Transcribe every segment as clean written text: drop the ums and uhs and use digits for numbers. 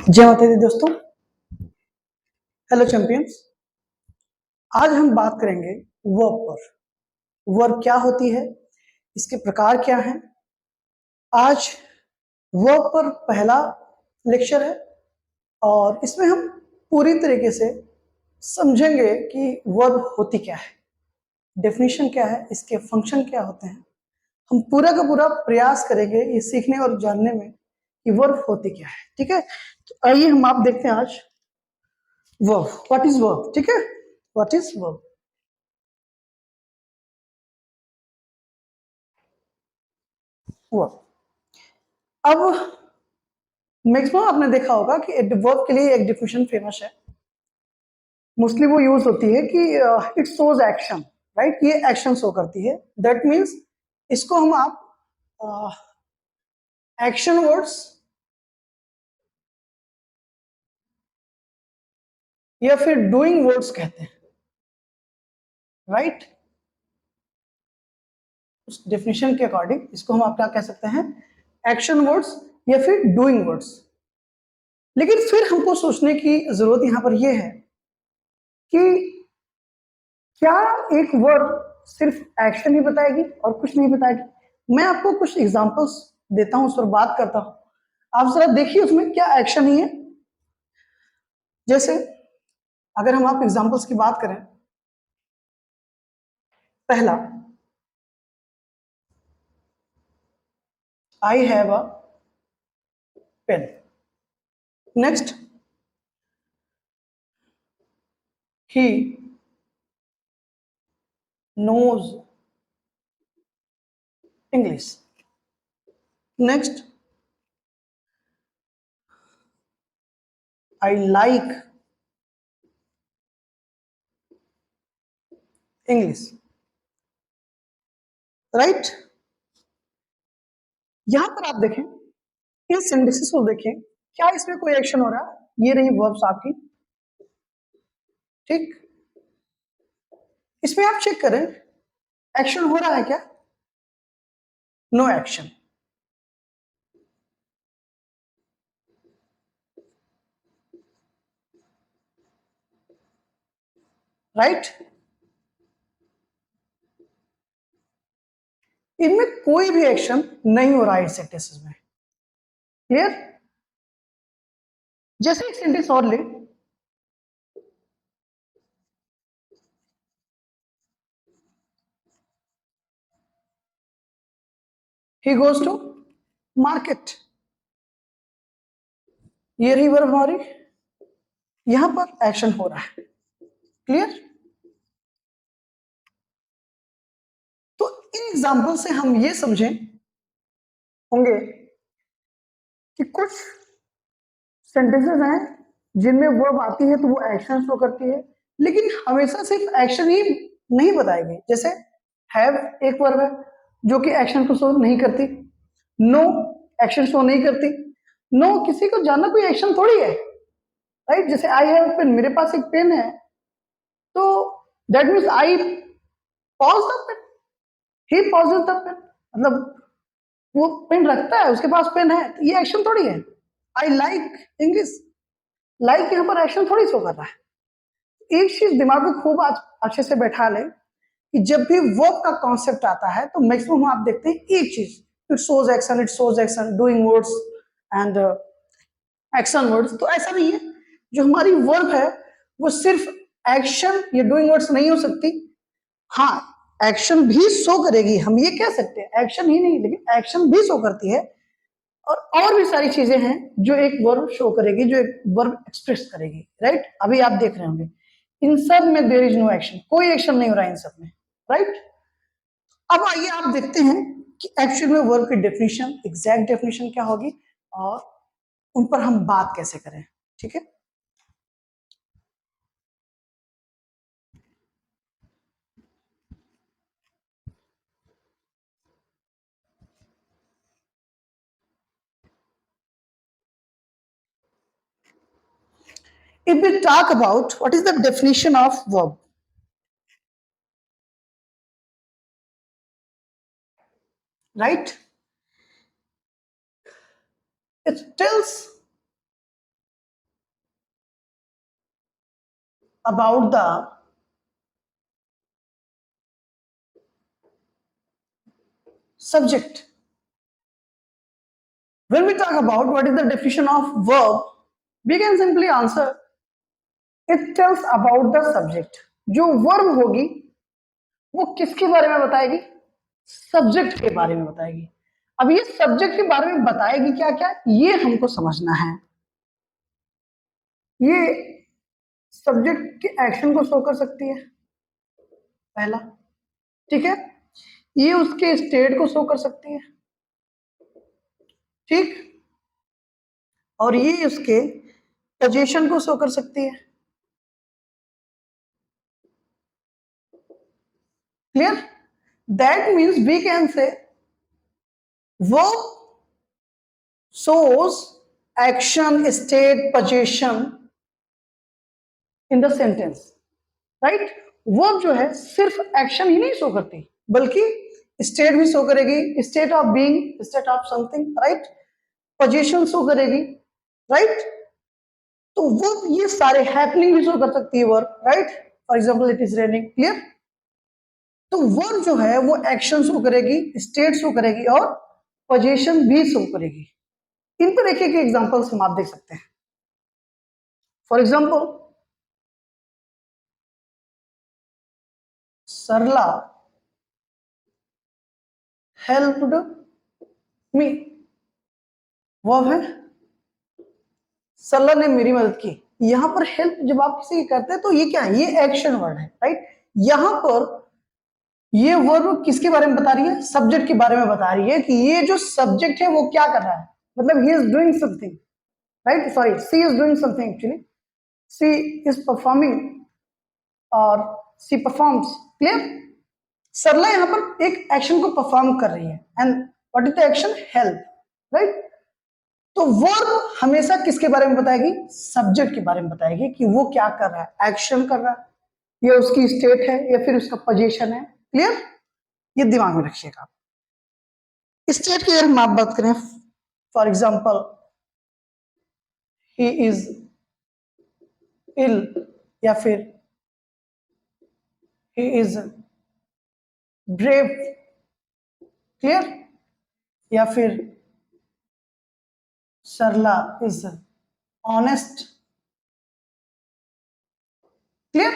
जय माता दी दोस्तों। Hello champions. आज हम बात करेंगे वर्ब पर। वर्ब क्या होती है, इसके प्रकार क्या हैं। आज वर्ब पर पहला लेक्चर है और इसमें हम पूरी तरीके से समझेंगे कि वर्ब होती क्या है, डेफिनेशन क्या है, इसके फंक्शन क्या होते हैं। हम पूरा का पूरा प्रयास करेंगे ये सीखने और जानने में कि वर्ब होती क्या है। ठीक है, तो आइए हम आप देखते हैं आज वर्ब। What is verb? ठीक है, व्हाट इज वर्ब। वर्ब, अब मैक्सिमम आपने देखा होगा कि वर्ब के लिए एक डिफिनेशन फेमस है। मोस्टली वो यूज होती है कि इट शोज एक्शन, राइट। ये एक्शन शो करती है, दैट मीन्स इसको हम आप एक्शन वर्ड्स या फिर डूइंग वर्ड्स कहते हैं, राइट। उस डेफिनेशन के अकॉर्डिंग इसको हम आप क्या कह सकते हैं, एक्शन वर्ड्स या फिर डूइंग वर्ड्स। लेकिन फिर हमको सोचने की जरूरत यहां पर यह है कि क्या एक वर्ब सिर्फ एक्शन ही बताएगी और कुछ नहीं बताएगी। मैं आपको कुछ एग्जांपल्स देता हूं, उस पर बात करता हूं। आप जरा देखिए उसमें क्या एक्शन ही है। जैसे अगर हम आप एग्जांपल्स की बात करें, पहला, I have a pen. Next, he knows English. Next, I like English, right. यहां पर आप देखें, इन सेंटेंसेस को देखें, क्या इसमें कोई एक्शन हो रहा है? ये रही वर्ब्स आपकी, ठीक। इसमें आप चेक करें एक्शन हो रहा है क्या? No action, right. इनमें कोई भी एक्शन नहीं हो रहा है इस सेंटेंसेस में, क्लियर। जैसे एक सेंटेंस और ले, ही गोज टू मार्केट। ये रही वर्ब हमारी, यहां पर एक्शन हो रहा है, क्लियर। तो इन एग्जाम्पल से हम ये समझें होंगे कि कुछ सेंटेंसेस हैं जिनमें वर्ब आती है तो वो एक्शन शो करती है, लेकिन हमेशा सिर्फ एक्शन ही नहीं बताएगी। जैसे हैव एक वर्ब है जो कि एक्शन को शो नहीं करती। नो एक्शन शो नहीं करती। नो किसी को जानना कोई एक्शन थोड़ी है, राइट। जैसे आई हैव पेन, मेरे पास एक पेन है, तो that means I possess the pen, he possesses the pen, मतलब वो पेन रखता है, उसके पास पेन है, तो ये एक्शन थोड़ी है। आई लाइक इंग्लिश, लाइक यहाँ पर एक्शन थोड़ी शो कर रहा है। एक चीज दिमाग में खूब आज अच्छे से बैठा ले कि जब भी वर्ब का कॉन्सेप्ट आता है तो मैक्सिमम आप देखते हैं एक चीज, it shows action, it shows action, doing words and action words. तो ऐसा नहीं है, जो हमारी वर्ब है वो सिर्फ एक्शन या डूइंग वर्ड्स नहीं हो सकती। हाँ, एक्शन भी शो करेगी, हम ये कह सकते हैं, एक्शन ही नहीं लेकिन एक्शन भी शो करती है। और भी सारी चीजें हैं जो एक वर्ब शो करेगी, जो एक वर्ब एक्सप्रेस करेगी, राइट। अभी आप देख रहे होंगे इन सब में देयर इज नो एक्शन, कोई एक्शन नहीं हो रहा है इन सब में, राइट। अब आइए आप देखते हैं कि एक्चुअल में वर्ब की डेफिनेशन, एग्जैक्ट डेफिनेशन क्या होगी और उन पर हम बात कैसे करें, ठीक है। If we talk about what is the definition of verb, right, it tells about the subject. When we talk about what is the definition of verb, we can simply answer it tells about the subject. जो verb होगी वो किसके बारे में बताएगी? Subject के बारे में बताएगी. अब ये सब्जेक्ट के बारे में बताएगी क्या क्या, ये हमको समझना है. ये सब्जेक्ट के एक्शन को शो कर सकती है, पहला. ठीक है, ये उसके स्टेट को शो कर सकती है. ठीक, और ये उसके पोजीशन को शो कर सकती है. Clear? That means we can say verb shows action, state, position in the sentence. Right? Verb जो है सिर्फ एक्शन ही नहीं शो करती, बल्कि स्टेट भी शो करेगी, state of being, state of something, right? Position show करेगी, राइट? तो वर्ब ये सारे हैपनिंग भी शो कर सकती है verb, right? For example it is raining. Clear? तो वर्ब जो है वो एक्शन शो करेगी, स्टेट शो करेगी और पोजीशन भी शो करेगी. इन पर एक एक एग्जांपल्स हम आप देख सकते हैं. For example, Sarla helped me, verb है. सरला ने मेरी मदद की. यहां पर हेल्प जब आप किसी की करते हैं तो ये क्या है? ये एक्शन वर्ड है, राइट? यहां पर ये वर्ब किसके बारे में बता रही है? सब्जेक्ट के बारे में बता रही है कि ये जो सब्जेक्ट है वो क्या कर रहा है, मतलब he is doing something, right? Sorry, she is doing something. Actually she is performing और सी परफॉर्म्स. क्लियर? सरला यहां पर एक एक्शन को परफॉर्म कर रही है. And what is the action? Help, right? तो वर्ब हमेशा किसके बारे में बताएगी? सब्जेक्ट के बारे में बताएगी कि वो क्या कर रहा है, एक्शन कर रहा है, या उसकी स्टेट है, या फिर उसका पोजीशन है. क्लियर? ये दिमाग में रखिएगा. स्टेट की अगर हम आप बात करें, for example he is ill, या फिर ही इज ब्रेव. क्लियर? या फिर Sarla is honest. Clear?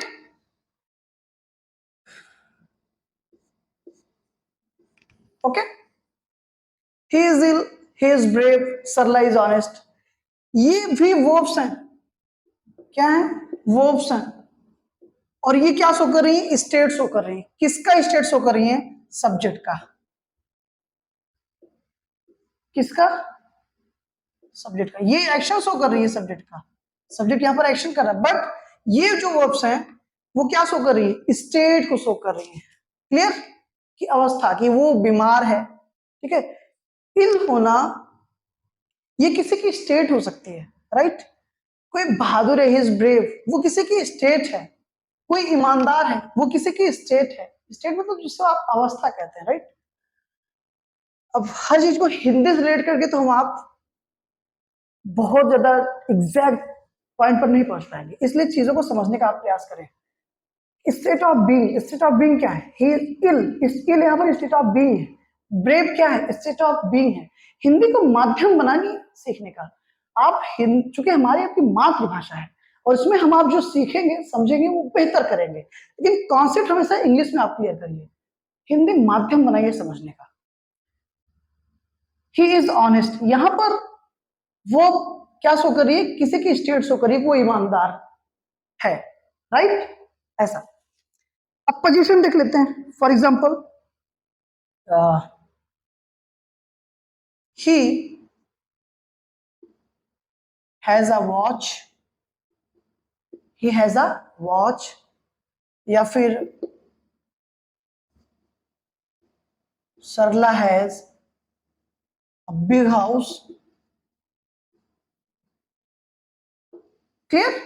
Okay, he is ill, he is brave, Sarla is honest. ये भी वर्ब्स हैं. क्या है? वर्ब्स हैं. और ये क्या शो कर रही है? स्टेट शो कर रही है. किसका स्टेट शो कर रही है? सब्जेक्ट का. किसका? सब्जेक्ट का. ये एक्शन शो कर रही है सब्जेक्ट का. सब्जेक्ट यहां पर एक्शन कर रहा है, बट ये जो वर्ब्स हैं वो क्या शो कर रही है? स्टेट को शो कर रही है. क्लियर? की अवस्था, कि वो बीमार है. ठीक है? इल होना ये किसी की स्टेट हो सकती है, राइट? कोई बहादुर है, ही इज ब्रेव, वो किसी की स्टेट है. कोई ईमानदार है, वो किसी की स्टेट है. स्टेट मतलब जिसको आप अवस्था कहते हैं, राइट? अब हर चीज को हिंदी से रिलेट करके तो हम आप बहुत ज्यादा एग्जैक्ट पॉइंट पर नहीं पहुंच पाएंगे, इसलिए चीजों को समझने का आप प्रयास करें. State of being, state of being क्या है? ही इज इल, इस इल यहां पर स्टेट ऑफ बीइंग है. ब्रेव क्या है? स्टेट ऑफ बीइंग है. हिंदी को माध्यम बनानी सीखने का. आप चूंकि हमारी आपकी मातृभाषा है और इसमें हम आप जो सीखेंगे समझेंगे वो बेहतर करेंगे, लेकिन कॉन्सेप्ट हमेशा इंग्लिश में आप क्लियर करिए. हिंदी माध्यम बनाइए समझने का. ही इज ऑनेस्ट, यहां पर वो क्या शो कर रही है? किसी की स्टेट शो कर रही है, वो ईमानदार है, राइट? ऐसा. अब पोजीशन देख लेते हैं. For example, he has a watch, he has a watch, या फिर सरला has a big house. Clear?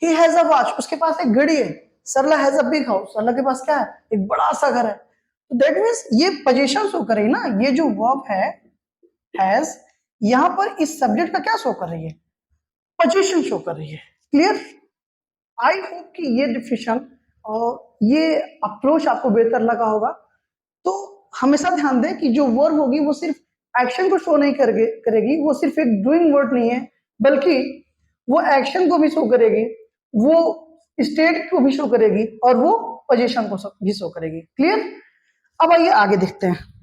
he has a watch, उसके पास एक घड़ी है. सरला has a big house, सरला के पास क्या है? एक बड़ा सा घर है. तो दैट मीन्स ये पोजीशन शो कर रही है ना. ये जो वर्ब है has, यहां पर इस सब्जेक्ट का क्या शो कर रही है? पोजीशन शो कर रही है. क्लियर? आई होप कि ये डिफिनेशन और ये अप्रोच आपको बेहतर लगा होगा। तो हमेशा ध्यान दें कि जो वर्ब होगी वो सिर्फ एक्शन को शो नहीं करेगी, वो सिर्फ एक डूइंग वर्ड नहीं है, बल्कि वो एक्शन को भी शो करेगी, वो स्टेट को भी शो करेगी और वो पोजीशन को भी शो करेगी। क्लियर? अब आइए आगे देखते हैं।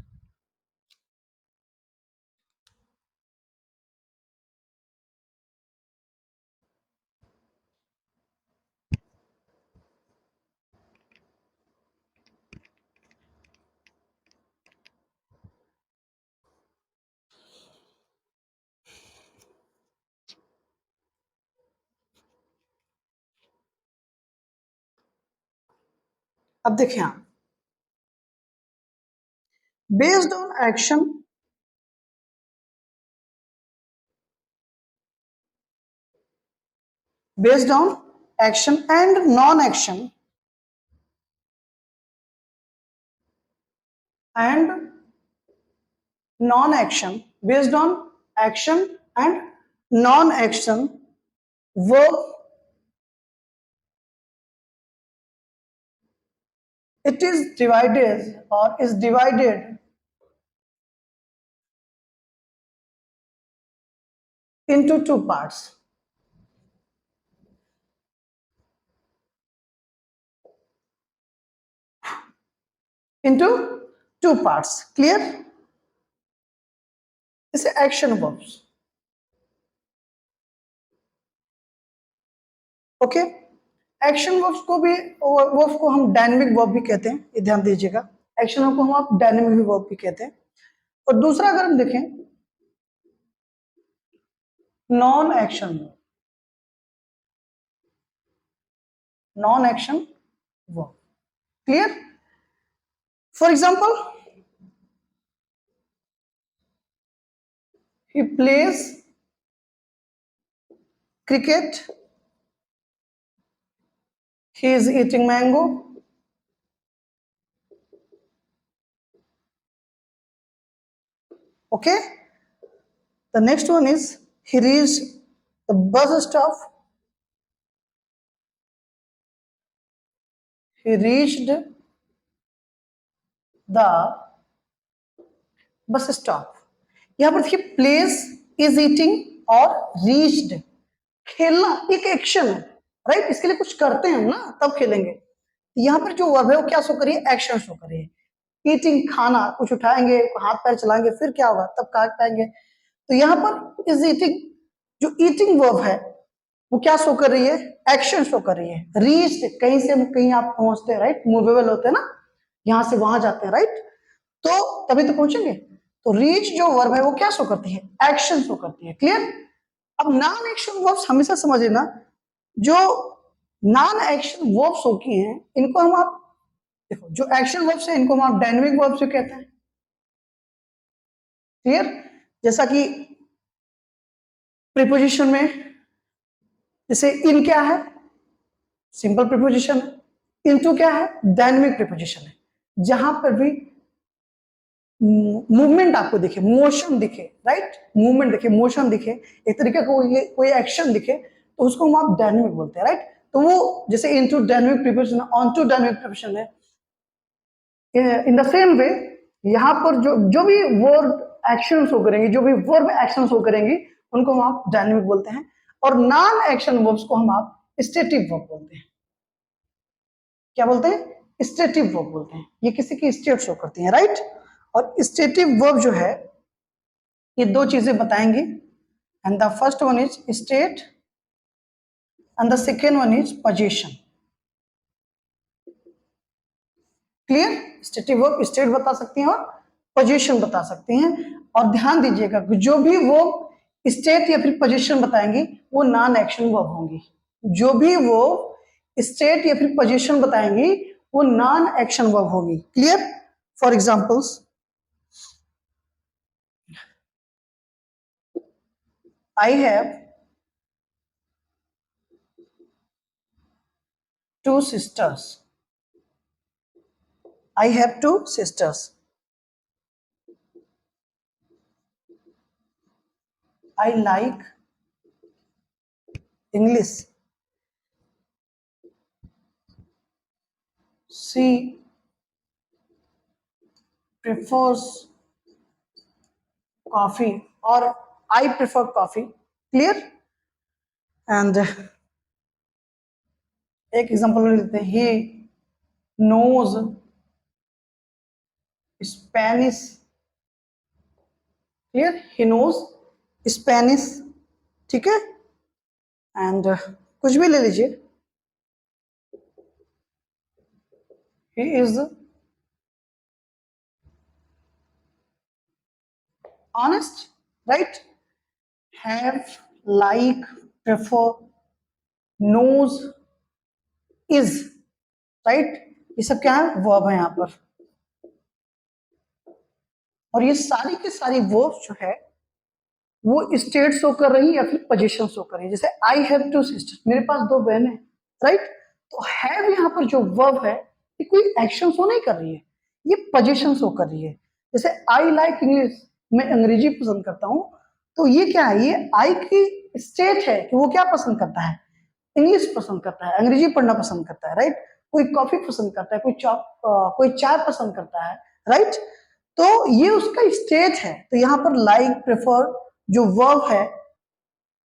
अब देखिए आप, based on action, based on action and non-action and non-action, based on action and non-action verb, it is divided or is divided into two parts. Into two parts. Clear? It's action verbs. Okay, action verbs को भी, verbs को हम dynamic verb भी कहते हैं, ये ध्यान दीजिएगा। एक्शन को हम आप डायनेमिक वर्ब भी कहते हैं। और दूसरा अगर हम देखें, non action verb, non action verb. Clear? For example, he plays cricket, he is eating mango, okay. The next one is he reached the bus stop, he reached the bus stop. यहां पर देखिए, place, is eating और reached, खेलना एक action है, right? इसके लिए कुछ करते हैं हम ना, तब खेलेंगे। यहां पर जो वर्ब है वो क्या शो करिए? एक्शन शो करिए। ईटिंग, खाना, कुछ उठाएंगे, हाथ पैर चलाएंगे, फिर क्या होगा? तब खा पाएंगे। तो यहाँ पर इज ईटिंग, जो ईटिंग वर्ब है वो क्या शो कर रही है? एक्शन शो कर रही है। रीच, कहीं से कहीं आप पहुंचते हैं, राइट? मूवेबल होते हैं ना, यहां से वहां जाते हैं, राइट? तो तभी तो पहुंचेंगे। तो रीच जो वर्ब है वो क्या शो करती है? एक्शन शो करती है। क्लियर? अब नॉन एक्शन वर्ब्स हमेशा समझ लेना, जो नॉन एक्शन वर्ब्स होती हैं इनको हम आप, देखो जो एक्शन वर्ब्स है इनको हम आप डायनेमिक वर्ब्स भी कहते हैं। क्लियर? जैसा कि प्रीपोजिशन में, जैसे इन क्या है? सिंपल प्रीपोजिशन है। इनटू क्या है? डायनेमिक प्रीपोजिशन है। जहां पर भी मूवमेंट आपको दिखे, मोशन दिखे, राइट? मूवमेंट दिखे, मोशन दिखे, एक तरीके का कोई एक्शन दिखे, तो उसको हम आप डायनेमिक बोलते हैं, राइट? तो वो जैसे इनटू डायनेमिक प्रीपोजिशन है, ऑनटू डायनेमिक प्रीपोजिशन है। इन द सेम वे यहां पर जो जो भी वर्ब एक्शन शो करेंगी, जो भी वर्ब एक्शन शो करेंगी, उनको हम आप डायनेमिक बोलते हैं। और नॉन एक्शन वर्ब्स को हम आप स्टेटिव वर्ब बोलते हैं। क्या बोलते हैं? स्टेटिव वर्ब बोलते हैं। ये किसी की स्टेट शो करती है, राइट? और स्टेटिव वर्ब जो है ये दो चीजें बताएंगे, and the first one is state and the second one is position. Clear? Stative verb state बता सकती हैं और पोजीशन बता सकती हैं। और ध्यान दीजिएगा कि जो भी वो स्टेट या फिर पोजीशन बताएंगी वो नॉन एक्शन वर्ब होंगी। जो भी वो स्टेट या फिर पोजीशन बताएंगी वो नॉन एक्शन वर्ब होगी। Clear? For examples, I have two sisters. I have two sisters. I like English. She prefers coffee और I prefer coffee. Clear? And एक एग्जांपल लेते हैं, he knows Spanish. Clear? He knows Spanish. ठीक है? And कुछ भी ले लीजिए, he is honest, right? Have, like, prefer, knows, is, right? ये सब क्या है? वर्ब है यहां पर। और ये सारी की सारी वर्ब जो है वो स्टेट शो कर रही है या फिर पोजीशन शो कर रही है। जैसे आई हैव टू सिस्टर्स, मेरे पास दो बहन है, राइट? तो हैव यहाँ पर जो वर्ब है ये कोई एक्शन शो नहीं कर रही है, ये पोजीशन शो कर रही है। जैसे आई लाइक इंग्लिश, मैं अंग्रेजी पसंद करता हूँ, तो ये क्या है? ये आई की स्टेट है कि वो क्या पसंद करता है? इंग्लिश पसंद करता है, अंग्रेजी पढ़ना पसंद करता है, राइट? कोई कॉफी पसंद करता है, कोई चाय पसंद करता है, राइट? तो ये उसका स्टेट है। तो यहाँ पर लाइक, प्रेफर जो वर्ब है,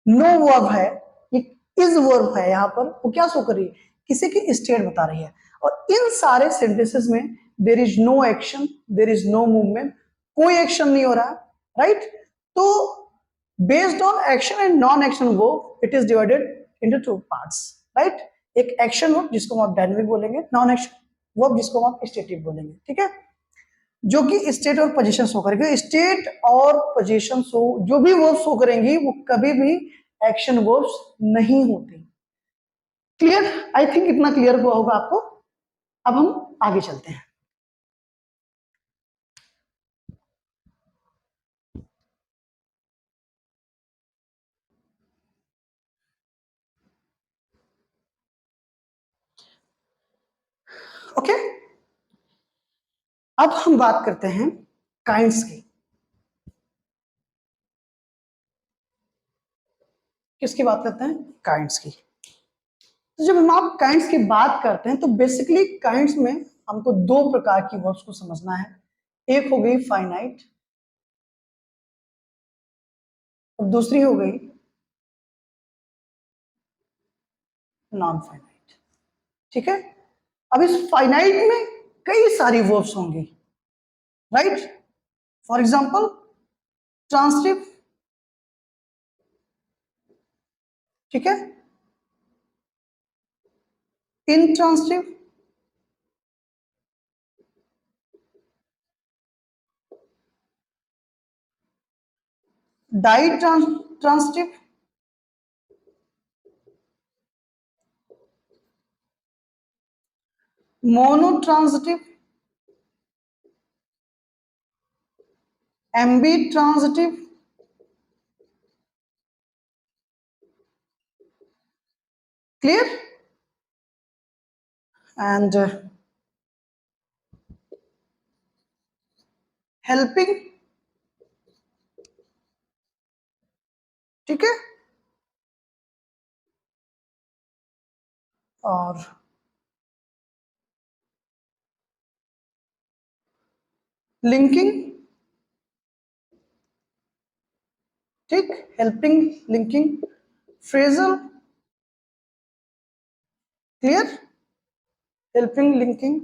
नो वर्ब है, ये इज वर्ब है, यहाँ पर वो क्या शो कर रही है? किसी की स्टेट बता रही है। और इन सारे सेंटेंसेस में there is no action, there is no movement, कोई एक्शन नहीं हो रहा, राइट? तो based on action and non action verb it is divided into two parts, right? एक एक्शन वर्ब जिसको हम डायनेमिक बोलेंगे, नॉन एक्शन वर्ब जिसको हम स्टेटिक बोलेंगे। ठीक है? जो कि स्टेट और पोजीशन शो करेगी। स्टेट और पोजीशन शो जो भी वर्ब शो करेंगी वो कभी भी एक्शन वर्ब्स नहीं होती। क्लियर? आई थिंक इतना क्लियर हुआ होगा आपको। अब हम आगे चलते हैं। ओके, अब हम बात करते हैं काइंड्स की। किसकी बात करते हैं? काइंड्स की। तो जब हम आप काइंड्स की बात करते हैं तो बेसिकली काइंड्स में हमको दो प्रकार की वर्ब्स को समझना है। एक हो गई फाइनाइट और दूसरी हो गई नॉन फाइनाइट। ठीक है? अब इस फाइनाइट में कई सारी वर्ब्स होंगी, राइट? फॉर एग्जांपल ट्रांसिटिव, ठीक है, intransitive, transitive, monotransitive, ambitransitive, clear? And helping, ठीक है, और लिंकिंग, ठीक, helping, linking, phrasal, clear? Helping, linking,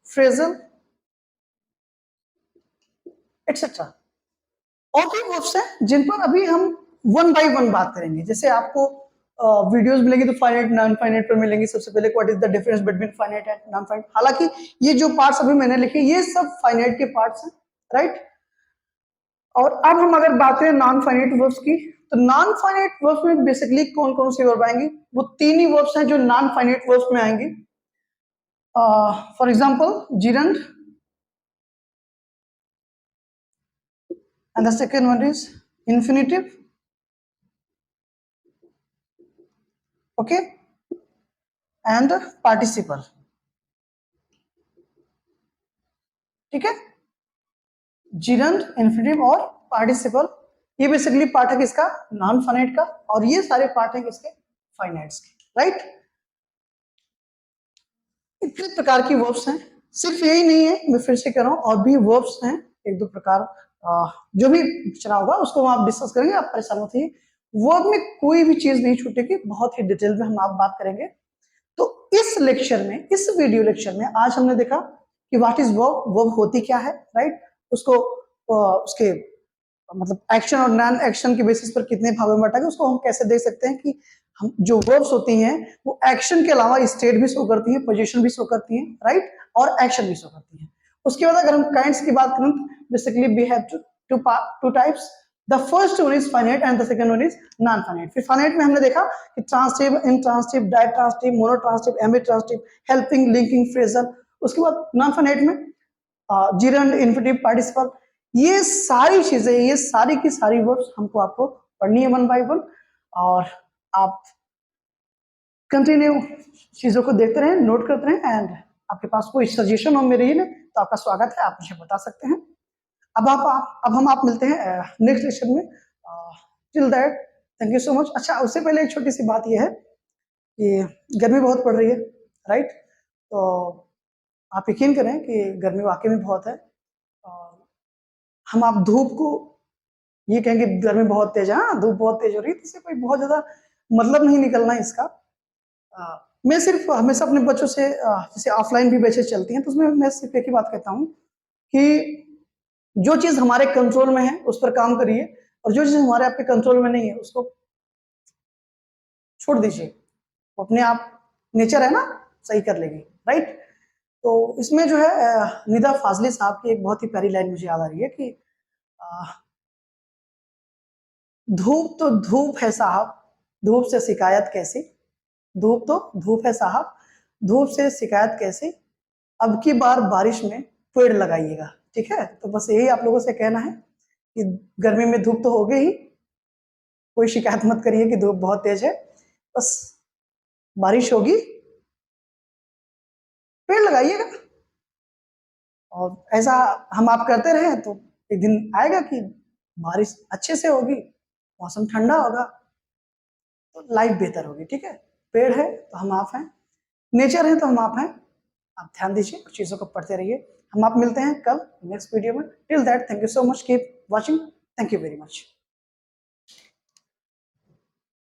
phrasal, etcetera. और भी वर्ब्स हैं जिन पर अभी हम वन बाय वन बात करेंगे। जैसे आपको वीडियोस मिलेंगी तो फाइनाइट, नॉन फाइनाइट पर मिलेंगी। सबसे पहले what is the difference between finite and non finite. हालांकि ये जो पार्ट्स अभी मैंने लिखे ये सब फाइनाइट के पार्ट्स हैं, राइट? और अब हम अगर बात करें नॉन फाइनाइट वर्ब्स की, तो नॉन फाइनाइट वर्ब्स में बेसिकली कौन कौन सी वर्ब आएंगी? वो तीन ही वर्ब्स हैं जो नॉन फाइनाइट वर्ब्स में आएंगी। For example gerund, and the second one is infinitive, okay, and participle, ठीक है? जिरंड, इन्फिनिटिव और पार्टिसिपल, ये बेसिकली पार्ट है किसका? नॉन फाइनाइट का। और ये सारे पार्ट हैं किसके? फाइनाइट्स के, राइट? इतने प्रकार की वर्ब्स हैं, सिर्फ यही नहीं है, मैं फिर से कह रहा हूँ और भी वर्ब्स हैं एक दो प्रकार। जो भी चला होगा उसको आप डिस्कस करेंगे, आप परेशान मत होइए। वर्ब में कोई भी चीज नहीं छूटेगी, बहुत ही डिटेल में हम आप बात करेंगे। तो इस लेक्चर में, इस वीडियो लेक्चर में आज हमने देखा कि व्हाट इज वर्ब, वर्ब होती क्या है, राइट। उसको उसके मतलब एक्शन और नॉन एक्शन के बेसिस पर कितने भागों में बांटा गया, उसको हम कैसे देख सकते हैं कि हम जो वर्ब्स होती हैं वो एक्शन के अलावा स्टेट भी शो करती हैं, पोजीशन भी शो करती हैं, राइट, और एक्शन भी शो करती हैं। उसके बाद अगर हम काइंड्स की बात करें, basically we have two types. The first one is finite and the second one is non finite. फिर फाइनाइट में हमने देखा कि transitive, intransitive, ditransitive, monotransitive, ambitransitive, helping, linking, phrasal. उसके बाद नॉन फाइनाइट में जीरंड, इन्फिनिटिव, पार्टिसिपल, ये सारी चीजें, ये सारी की सारी वर्ब्स हमको आपको पढ़नी है वन बाय वन, और आप कंटिन्यू चीजों को देखते रहें, नोट करते रहें, एंड आपके पास कोई सजेशन हो मेरे लिए तो आपका स्वागत है, आप मुझे बता सकते हैं। अब हम आप मिलते हैं नेक्स्ट लेक्चर में। Till that thank you so much. अच्छा, उससे पहले एक छोटी सी बात ये है कि गर्मी बहुत पड़ रही है, राइट। तो आप यकीन करें कि गर्मी वाकई में बहुत है। हम आप धूप को ये कहेंगे गर्मी बहुत तेज है, हाँ धूप बहुत तेज हो रही है, इससे कोई बहुत ज्यादा मतलब नहीं निकलना है इसका। मैं सिर्फ हमेशा अपने बच्चों से जैसे ऑफलाइन भी बैचेस चलती हैं तो उसमें मैं सिर्फ एक ही बात कहता हूँ कि जो चीज हमारे कंट्रोल में है उस पर काम करिए, और जो चीज हमारे आपके कंट्रोल में नहीं है उसको छोड़ दीजिए, वो अपने आप नेचर है ना सही कर लेगी, राइट। तो इसमें जो है निदा फाजली साहब की एक बहुत ही प्यारी लाइन मुझे याद आ रही है कि धूप तो धूप है साहब, धूप से शिकायत कैसी, धूप तो धूप है साहब, धूप से शिकायत कैसी, अब की बार बारिश में पेड़ लगाइएगा। ठीक है, तो बस यही आप लोगों से कहना है कि गर्मी में धूप तो हो गई ही, कोई शिकायत मत करिए कि धूप बहुत तेज है, बस बारिश होगी पेड़ लगाइएगा। और ऐसा हम आप करते रहे तो एक दिन आएगा कि बारिश अच्छे से होगी, मौसम ठंडा होगा, तो लाइफ बेहतर होगी। ठीक है, पेड़ है तो हम आप हैं, नेचर है तो हम आप हैं, आप ध्यान दीजिए, कुछ चीजों को पढ़ते रहिए। हम आप मिलते हैं कल नेक्स्ट वीडियो में। Till that thank you so much, keep watching, thank you very much.